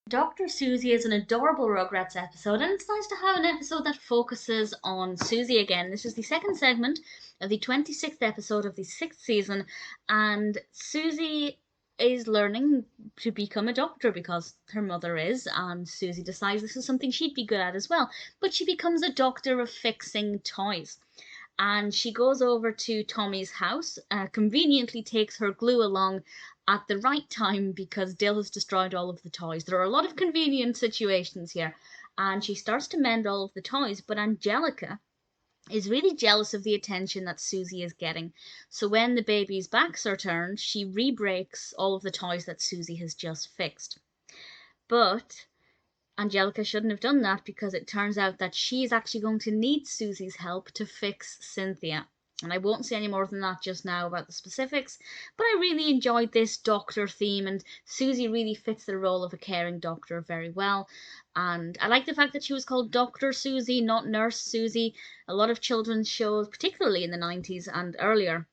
Dr. Susie is an adorable Rugrats episode, and it's nice to have an episode that focuses on Susie again. This is the second segment of the 26th episode of the 6th season, and Susie is learning to become a doctor because her mother is, and Susie decides this is something she'd be good at as well. But she becomes a doctor of fixing toys. And she goes over to Tommy's house, conveniently takes her glue along at the right time because Dill has destroyed all of the toys. There are a lot of convenient situations here. And she starts to mend all of the toys, but Angelica is really jealous of the attention that Susie is getting. So when the baby's backs are turned, she re-breaks all of the toys that Susie has just fixed. But Angelica shouldn't have done that because it turns out that she's actually going to need Susie's help to fix Cynthia. And I won't say any more than that just now about the specifics, but I really enjoyed this doctor theme, and Susie really fits the role of a caring doctor very well. And I like the fact that she was called Dr. Susie, not Nurse Susie. A lot of children's shows, particularly in the 90s and earlier,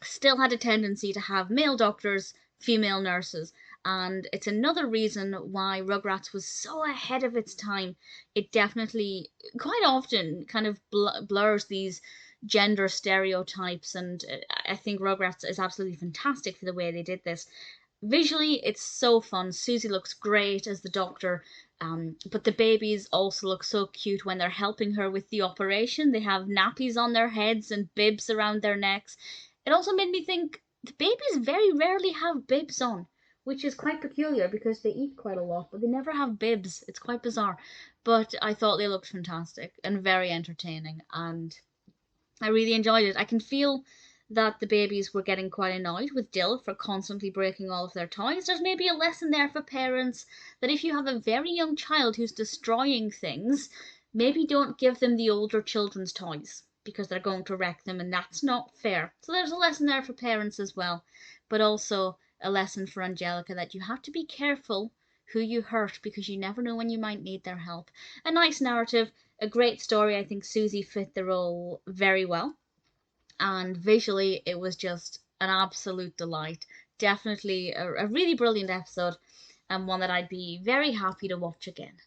still had a tendency to have male doctors, female nurses. And it's another reason why Rugrats was so ahead of its time. It definitely, quite often, kind of blurs these gender stereotypes, and I think Rugrats is absolutely fantastic for the way they did this. Visually, it's so fun. Susie looks great as the doctor, but the babies also look so cute when they're helping her with the operation. They have nappies on their heads and bibs around their necks. It also made me think the babies very rarely have bibs on, which is quite peculiar because they eat quite a lot, but they never have bibs. It's quite bizarre. But I thought they looked fantastic and very entertaining, and I really enjoyed it. I can feel that the babies were getting quite annoyed with Dill for constantly breaking all of their toys. There's maybe a lesson there for parents that if you have a very young child who's destroying things, maybe don't give them the older children's toys because they're going to wreck them, and that's not fair. So there's a lesson there for parents as well, but also a lesson for Angelica that you have to be careful who you hurt because you never know when you might need their help. A nice narrative, a great story. I think Susie fit the role very well, and visually it was just an absolute delight. Definitely a really brilliant episode, and one that I'd be very happy to watch again.